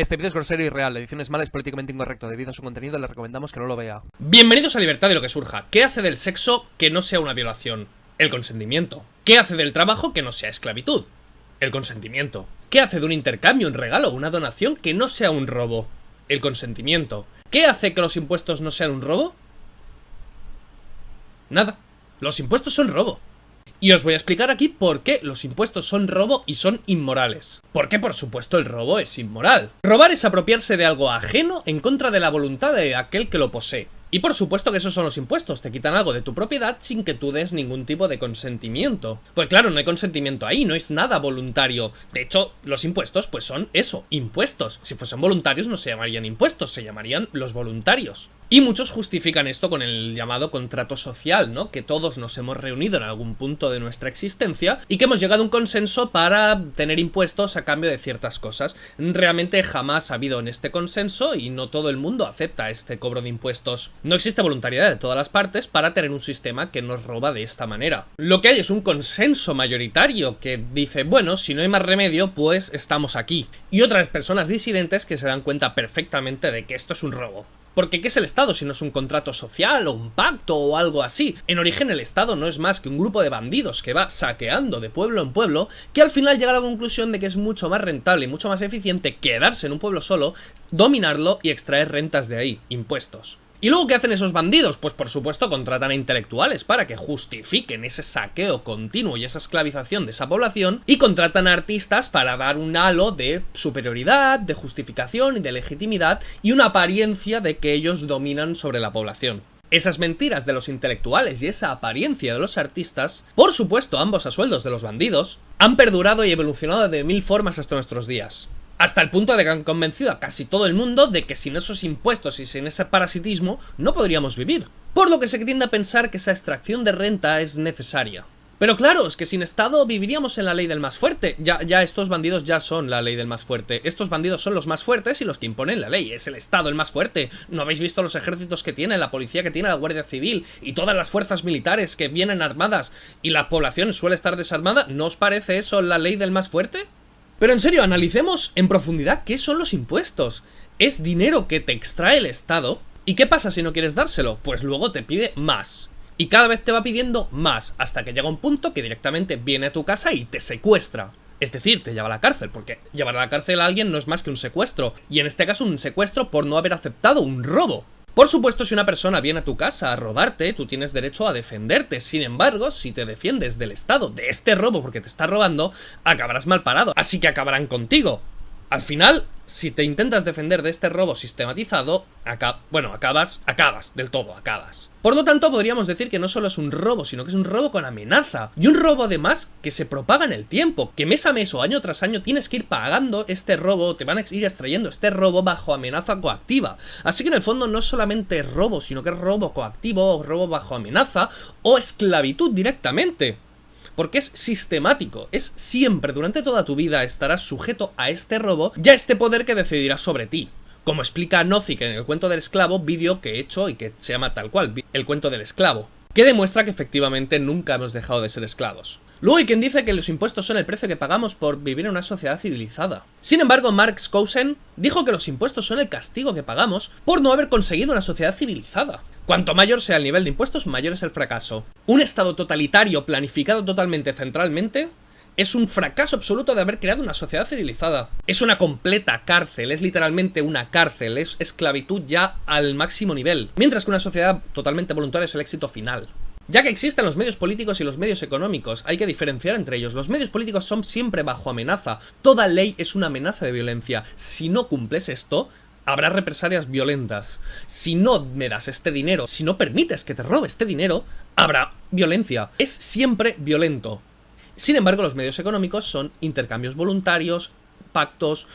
Este vídeo es grosero y irreal, la edición es mala, es políticamente incorrecto. Debido a su contenido le recomendamos que no lo vea. Bienvenidos a Libertad de lo que surja. ¿Qué hace del sexo que no sea una violación? El consentimiento. ¿Qué hace del trabajo que no sea esclavitud? El consentimiento. ¿Qué hace de un intercambio, un regalo o una donación que no sea un robo? El consentimiento. ¿Qué hace que los impuestos no sean un robo? Nada. Los impuestos son robo. Y os voy a explicar aquí por qué los impuestos son robo y son inmorales. Porque, por supuesto, el robo es inmoral. Robar es apropiarse de algo ajeno en contra de la voluntad de aquel que lo posee. Y por supuesto que esos son los impuestos, te quitan algo de tu propiedad sin que tú des ningún tipo de consentimiento. Pues claro, no hay consentimiento ahí, no es nada voluntario. De hecho, los impuestos pues son eso, impuestos. Si fuesen voluntarios no se llamarían impuestos, se llamarían los voluntarios. Y muchos justifican esto con el llamado contrato social, ¿no? Que todos nos hemos reunido en algún punto de nuestra existencia y que hemos llegado a un consenso para tener impuestos a cambio de ciertas cosas. Realmente jamás ha habido en este consenso y no todo el mundo acepta este cobro de impuestos. No existe voluntariedad de todas las partes para tener un sistema que nos roba de esta manera. Lo que hay es un consenso mayoritario que dice, bueno, si no hay más remedio, pues estamos aquí. Y otras personas disidentes que se dan cuenta perfectamente de que esto es un robo. Porque ¿qué es el Estado si no es un contrato social o un pacto o algo así? En origen el Estado no es más que un grupo de bandidos que va saqueando de pueblo en pueblo, que al final llega a la conclusión de que es mucho más rentable y mucho más eficiente quedarse en un pueblo solo, dominarlo y extraer rentas de ahí, impuestos. ¿Y luego qué hacen esos bandidos? Pues por supuesto contratan a intelectuales para que justifiquen ese saqueo continuo y esa esclavización de esa población, y contratan a artistas para dar un halo de superioridad, de justificación y de legitimidad y una apariencia de que ellos dominan sobre la población. Esas mentiras de los intelectuales y esa apariencia de los artistas, por supuesto ambos a sueldos de los bandidos, han perdurado y evolucionado de mil formas hasta nuestros días. Hasta el punto de que han convencido a casi todo el mundo de que sin esos impuestos y sin ese parasitismo no podríamos vivir. Por lo que se tiende a pensar que esa extracción de renta es necesaria. Pero claro, es que sin Estado viviríamos en la ley del más fuerte. Ya estos bandidos ya son la ley del más fuerte. Estos bandidos son los más fuertes y los que imponen la ley. Es el Estado el más fuerte. ¿No habéis visto los ejércitos que tiene, la policía que tiene, la Guardia Civil y todas las fuerzas militares que vienen armadas y la población suele estar desarmada? ¿No os parece eso la ley del más fuerte? Pero en serio, analicemos en profundidad qué son los impuestos. Es dinero que te extrae el Estado. ¿Y qué pasa si no quieres dárselo? Pues luego te pide más. Y cada vez te va pidiendo más, hasta que llega un punto que directamente viene a tu casa y te secuestra. Es decir, te lleva a la cárcel, porque llevar a la cárcel a alguien no es más que un secuestro. Y en este caso un secuestro por no haber aceptado un robo. Por supuesto, si una persona viene a tu casa a robarte, tú tienes derecho a defenderte. Sin embargo, si te defiendes del Estado, de este robo porque te está robando, acabarás mal parado. Así que acabarán contigo. Al final, si te intentas defender de este robo sistematizado, acabas del todo. Por lo tanto, podríamos decir que no solo es un robo, sino que es un robo con amenaza. Y un robo además que se propaga en el tiempo, que mes a mes o año tras año tienes que ir pagando este robo, te van a ir extrayendo este robo bajo amenaza coactiva. Así que en el fondo no es solamente robo, sino que es robo coactivo, o robo bajo amenaza, o esclavitud directamente. Porque es sistemático, es siempre, durante toda tu vida estarás sujeto a este robo y a este poder que decidirá sobre ti. Como explica Nozick en el cuento del esclavo, vídeo que he hecho y que se llama tal cual, el cuento del esclavo, que demuestra que efectivamente nunca hemos dejado de ser esclavos. Luego hay quien dice que los impuestos son el precio que pagamos por vivir en una sociedad civilizada. Sin embargo, Mark Skousen dijo que los impuestos son el castigo que pagamos por no haber conseguido una sociedad civilizada. Cuanto mayor sea el nivel de impuestos, mayor es el fracaso. Un estado totalitario planificado totalmente centralmente es un fracaso absoluto de haber creado una sociedad civilizada. Es una completa cárcel, es literalmente una cárcel, es esclavitud ya al máximo nivel. Mientras que una sociedad totalmente voluntaria es el éxito final. Ya que existen los medios políticos y los medios económicos, hay que diferenciar entre ellos. Los medios políticos son siempre bajo amenaza. Toda ley es una amenaza de violencia. Si no cumples esto, habrá represalias violentas. Si no me das este dinero, si no permites que te robe este dinero, habrá violencia. Es siempre violento. Sin embargo, los medios económicos son intercambios voluntarios, pactos,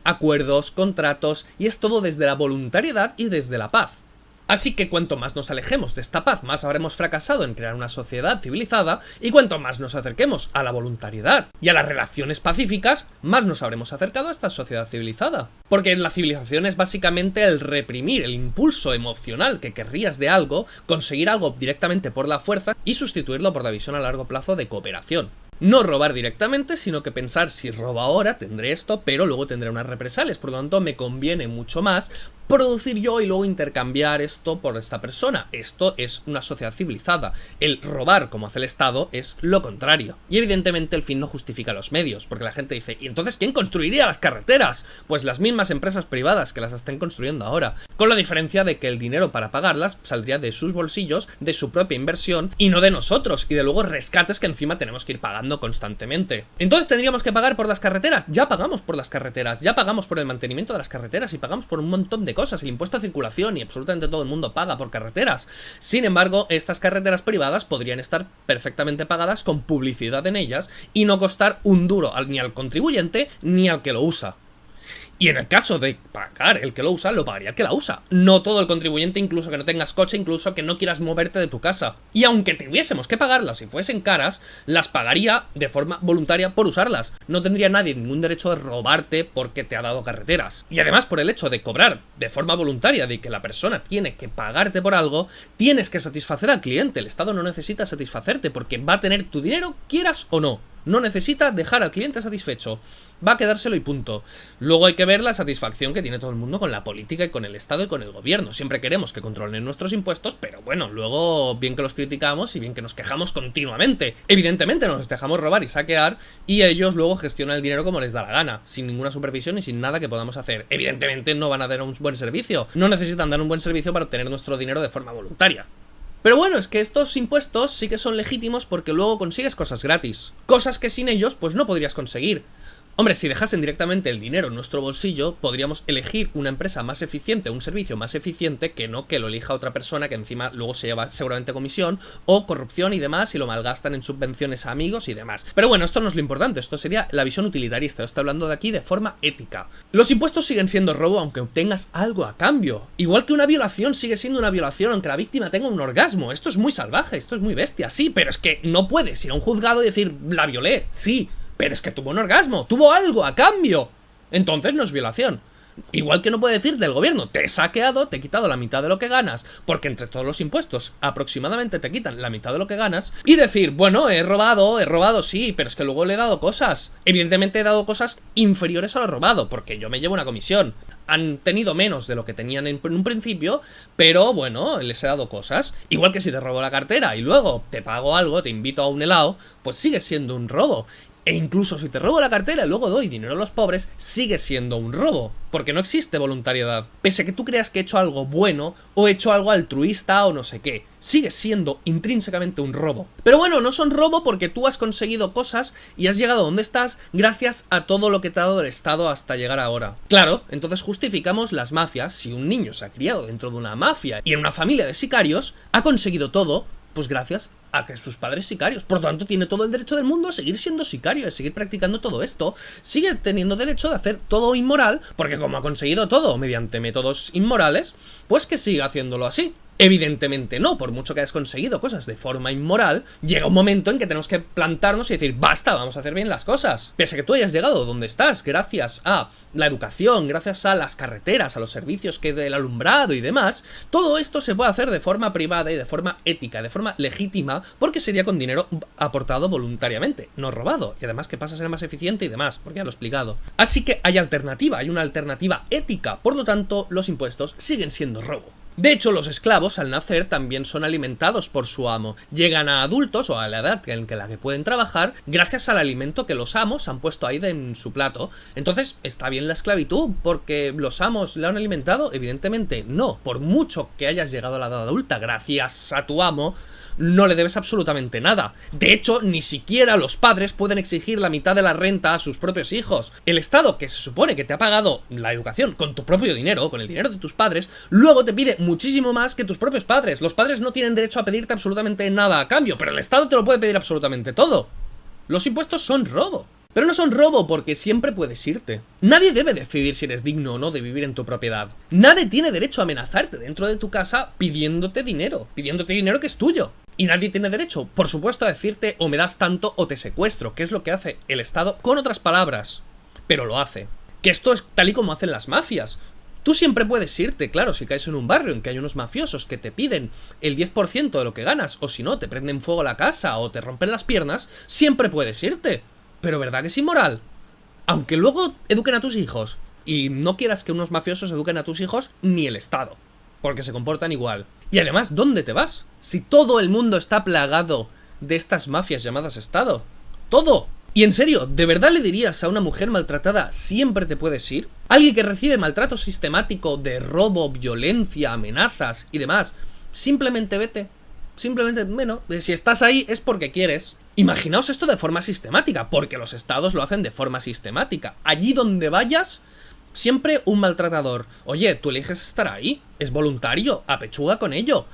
acuerdos, contratos, y es todo desde la voluntariedad y desde la paz. Así que cuanto más nos alejemos de esta paz, más habremos fracasado en crear una sociedad civilizada, y cuanto más nos acerquemos a la voluntariedad y a las relaciones pacíficas, más nos habremos acercado a esta sociedad civilizada. Porque la civilización es básicamente el reprimir el impulso emocional que querrías de algo, conseguir algo directamente por la fuerza y sustituirlo por la visión a largo plazo de cooperación. No robar directamente, sino que pensar, si robo ahora tendré esto, pero luego tendré unas represalias. Por lo tanto, me conviene mucho más producir yo y luego intercambiar esto por esta persona. Esto es una sociedad civilizada. El robar, como hace el Estado, es lo contrario. Y evidentemente el fin no justifica los medios, porque la gente dice, ¿y entonces quién construiría las carreteras? Pues las mismas empresas privadas que las estén construyendo ahora. Con la diferencia de que el dinero para pagarlas saldría de sus bolsillos, de su propia inversión, y no de nosotros, y de luego rescates que encima tenemos que ir pagando constantemente. Entonces tendríamos que pagar por las carreteras. Ya pagamos por las carreteras, ya pagamos por el mantenimiento de las carreteras y pagamos por un montón de cosas, el impuesto a circulación, y absolutamente todo el mundo paga por carreteras. Sin embargo, estas carreteras privadas podrían estar perfectamente pagadas con publicidad en ellas y no costar un duro ni al contribuyente ni al que lo usa. Y en el caso de pagar el que lo usa, lo pagaría el que la usa. No todo el contribuyente, incluso que no tengas coche, incluso que no quieras moverte de tu casa. Y aunque tuviésemos que pagarlas si fuesen caras, las pagaría de forma voluntaria por usarlas. No tendría nadie ningún derecho de robarte porque te ha dado carreteras. Y además, por el hecho de cobrar de forma voluntaria, de que la persona tiene que pagarte por algo, tienes que satisfacer al cliente. El Estado no necesita satisfacerte porque va a tener tu dinero, quieras o no. No necesita dejar al cliente satisfecho. Va a quedárselo y punto. Luego hay que ver la satisfacción que tiene todo el mundo con la política y con el Estado y con el gobierno. Siempre queremos que controlen nuestros impuestos, pero bueno, luego bien que los criticamos y bien que nos quejamos continuamente. Evidentemente nos dejamos robar y saquear y ellos luego gestionan el dinero como les da la gana, sin ninguna supervisión y sin nada que podamos hacer. Evidentemente no van a dar un buen servicio. No necesitan dar un buen servicio para obtener nuestro dinero de forma voluntaria. Pero bueno, es que estos impuestos sí que son legítimos porque luego consigues cosas gratis. Cosas que sin ellos pues no podrías conseguir. Hombre, si dejasen directamente el dinero en nuestro bolsillo, podríamos elegir una empresa más eficiente, un servicio más eficiente, que no que lo elija otra persona que encima luego se lleva seguramente comisión o corrupción y demás y lo malgastan en subvenciones a amigos y demás. Pero bueno, esto no es lo importante, esto sería la visión utilitarista, yo estoy hablando de aquí de forma ética. Los impuestos siguen siendo robo aunque obtengas algo a cambio. Igual que una violación sigue siendo una violación aunque la víctima tenga un orgasmo. Esto es muy salvaje, esto es muy bestia, sí, pero es que no puedes ir a un juzgado y decir, la violé, sí, pero es que tuvo un orgasmo, tuvo algo a cambio. Entonces no es violación. Igual que no puede decir del gobierno, te he saqueado, te he quitado la mitad de lo que ganas, porque entre todos los impuestos aproximadamente te quitan la mitad de lo que ganas, y decir, bueno, he robado, sí, pero es que luego le he dado cosas. Evidentemente he dado cosas inferiores a lo robado, porque yo me llevo una comisión. Han tenido menos de lo que tenían en un principio, pero bueno, les he dado cosas. Igual que si te robo la cartera y luego te pago algo, te invito a un helado, pues sigue siendo un robo. E incluso si te robo la cartera y luego doy dinero a los pobres, sigue siendo un robo, porque no existe voluntariedad. Pese a que tú creas que he hecho algo bueno, o he hecho algo altruista o no sé qué, sigue siendo intrínsecamente un robo. Pero bueno, no son robo porque tú has conseguido cosas y has llegado donde estás gracias a todo lo que te ha dado el Estado hasta llegar ahora. Claro, entonces justificamos las mafias. Si un niño se ha criado dentro de una mafia y en una familia de sicarios, ha conseguido todo, pues gracias a que sus padres sicarios. Por lo tanto, tiene todo el derecho del mundo a seguir siendo sicario, a seguir practicando todo esto. Sigue teniendo derecho de hacer todo inmoral, porque como ha conseguido todo mediante métodos inmorales, pues que siga haciéndolo así. Evidentemente no, por mucho que hayas conseguido cosas de forma inmoral, llega un momento en que tenemos que plantarnos y decir, basta, vamos a hacer bien las cosas. Pese a que tú hayas llegado donde estás, gracias a la educación, gracias a las carreteras, a los servicios que del alumbrado y demás, todo esto se puede hacer de forma privada y de forma ética, de forma legítima, porque sería con dinero aportado voluntariamente, no robado, y además que pasa a ser más eficiente y demás, porque ya lo he explicado. Así que hay alternativa, hay una alternativa ética, por lo tanto, los impuestos siguen siendo robo. De hecho, los esclavos al nacer también son alimentados por su amo. Llegan a adultos o a la edad en la que pueden trabajar gracias al alimento que los amos han puesto ahí en su plato. Entonces, ¿está bien la esclavitud porque los amos la han alimentado? Evidentemente no. Por mucho que hayas llegado a la edad adulta gracias a tu amo, no le debes absolutamente nada. De hecho, ni siquiera los padres pueden exigir la mitad de la renta a sus propios hijos. El Estado, que se supone que te ha pagado la educación con tu propio dinero, con el dinero de tus padres, luego te pide muchísimo más que tus propios padres. Los padres no tienen derecho a pedirte absolutamente nada a cambio, pero el Estado te lo puede pedir absolutamente todo. Los impuestos son robo. Pero no son robo porque siempre puedes irte. Nadie debe decidir si eres digno o no de vivir en tu propiedad. Nadie tiene derecho a amenazarte dentro de tu casa pidiéndote dinero que es tuyo. Y nadie tiene derecho, por supuesto, a decirte o me das tanto o te secuestro, que es lo que hace el Estado con otras palabras. Pero lo hace. Que esto es tal y como hacen las mafias. Tú siempre puedes irte, claro, si caes en un barrio en que hay unos mafiosos que te piden el 10% de lo que ganas, o si no, te prenden fuego la casa o te rompen las piernas, siempre puedes irte. Pero ¿verdad que es inmoral? Aunque luego eduquen a tus hijos, y no quieras que unos mafiosos eduquen a tus hijos, ni el Estado, porque se comportan igual. Y además, ¿dónde te vas? Si todo el mundo está plagado de estas mafias llamadas Estado. ¡Todo! Y en serio, ¿de verdad le dirías a una mujer maltratada siempre te puedes ir? Alguien que recibe maltrato sistemático de robo, violencia, amenazas y demás, simplemente vete. Simplemente, bueno, si estás ahí es porque quieres. Imaginaos esto de forma sistemática, porque los estados lo hacen de forma sistemática. Allí donde vayas, siempre un maltratador. Oye, tú eliges estar ahí, es voluntario, apechuga con ello.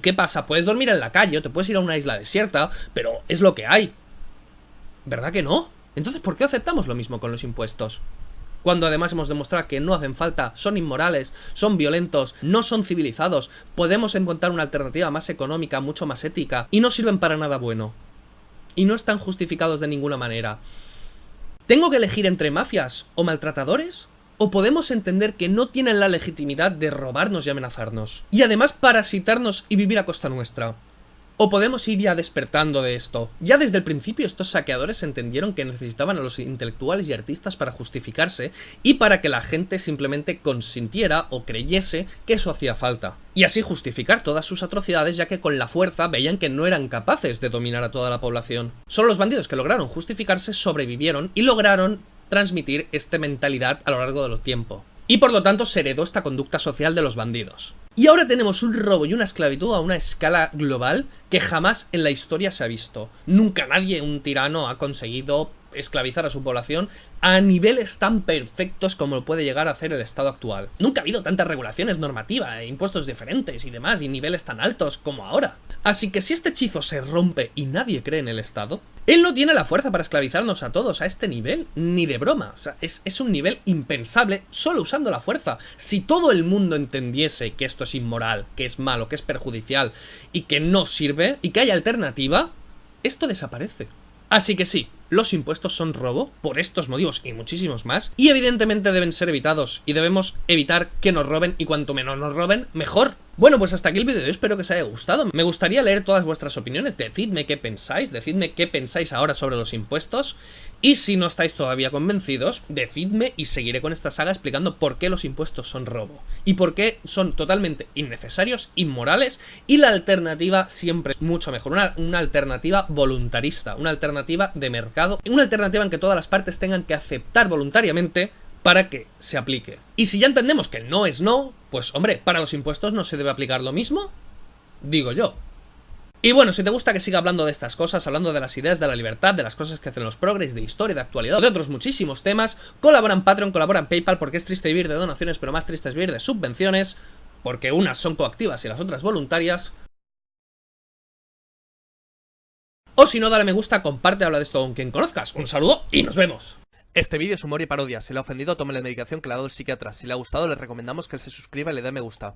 ¿Qué pasa? Puedes dormir en la calle o te puedes ir a una isla desierta, pero es lo que hay. ¿Verdad que no? Entonces, ¿por qué aceptamos lo mismo con los impuestos? Cuando además hemos demostrado que no hacen falta, son inmorales, son violentos, no son civilizados, podemos encontrar una alternativa más económica, mucho más ética, y no sirven para nada bueno. Y no están justificados de ninguna manera. ¿Tengo que elegir entre mafias o maltratadores? ¿O podemos entender que no tienen la legitimidad de robarnos y amenazarnos? Y además parasitarnos y vivir a costa nuestra. ¿O podemos ir ya despertando de esto? Ya desde el principio estos saqueadores entendieron que necesitaban a los intelectuales y artistas para justificarse y para que la gente simplemente consintiera o creyese que eso hacía falta. Y así justificar todas sus atrocidades, ya que con la fuerza veían que no eran capaces de dominar a toda la población. Solo los bandidos que lograron justificarse sobrevivieron y lograron transmitir esta mentalidad a lo largo del tiempo. Y por lo tanto se heredó esta conducta social de los bandidos. Y ahora tenemos un robo y una esclavitud a una escala global que jamás en la historia se ha visto. Nunca nadie, un tirano, ha conseguido esclavizar a su población a niveles tan perfectos como lo puede llegar a hacer el estado actual. Nunca ha habido tantas regulaciones normativas, impuestos diferentes y demás, y niveles tan altos como ahora. Así que si este hechizo se rompe y nadie cree en el estado, él no tiene la fuerza para esclavizarnos a todos a este nivel, ni de broma. O sea, es un nivel impensable solo usando la fuerza. Si todo el mundo entendiese que esto es inmoral, que es malo, que es perjudicial y que no sirve y que hay alternativa, esto desaparece. Así que sí, los impuestos son robo, por estos motivos y muchísimos más, y evidentemente deben ser evitados, y debemos evitar que nos roben, y cuanto menos nos roben, mejor. Bueno, pues hasta aquí el vídeo de hoy, espero que os haya gustado. Me gustaría leer todas vuestras opiniones, decidme qué pensáis ahora sobre los impuestos, y si no estáis todavía convencidos, decidme y seguiré con esta saga explicando por qué los impuestos son robo, y por qué son totalmente innecesarios, inmorales, y la alternativa siempre es mucho mejor, una alternativa voluntarista, una alternativa de mercado, una alternativa en que todas las partes tengan que aceptar voluntariamente para que se aplique. Y si ya entendemos que no es no, pues hombre, para los impuestos no se debe aplicar lo mismo, digo yo. Y bueno, si te gusta que siga hablando de estas cosas, hablando de las ideas de la libertad, de las cosas que hacen los progres, de historia, de actualidad, de otros muchísimos temas, colabora en Patreon, colabora en PayPal, porque es triste vivir de donaciones, pero más triste es vivir de subvenciones, porque unas son coactivas y las otras voluntarias. O si no, dale me gusta, comparte, habla de esto con quien conozcas. Un saludo y nos vemos. Este vídeo es humor y parodia. Si le ha ofendido, tome la medicación que le ha dado el psiquiatra. Si le ha gustado, le recomendamos que se suscriba y le dé me gusta.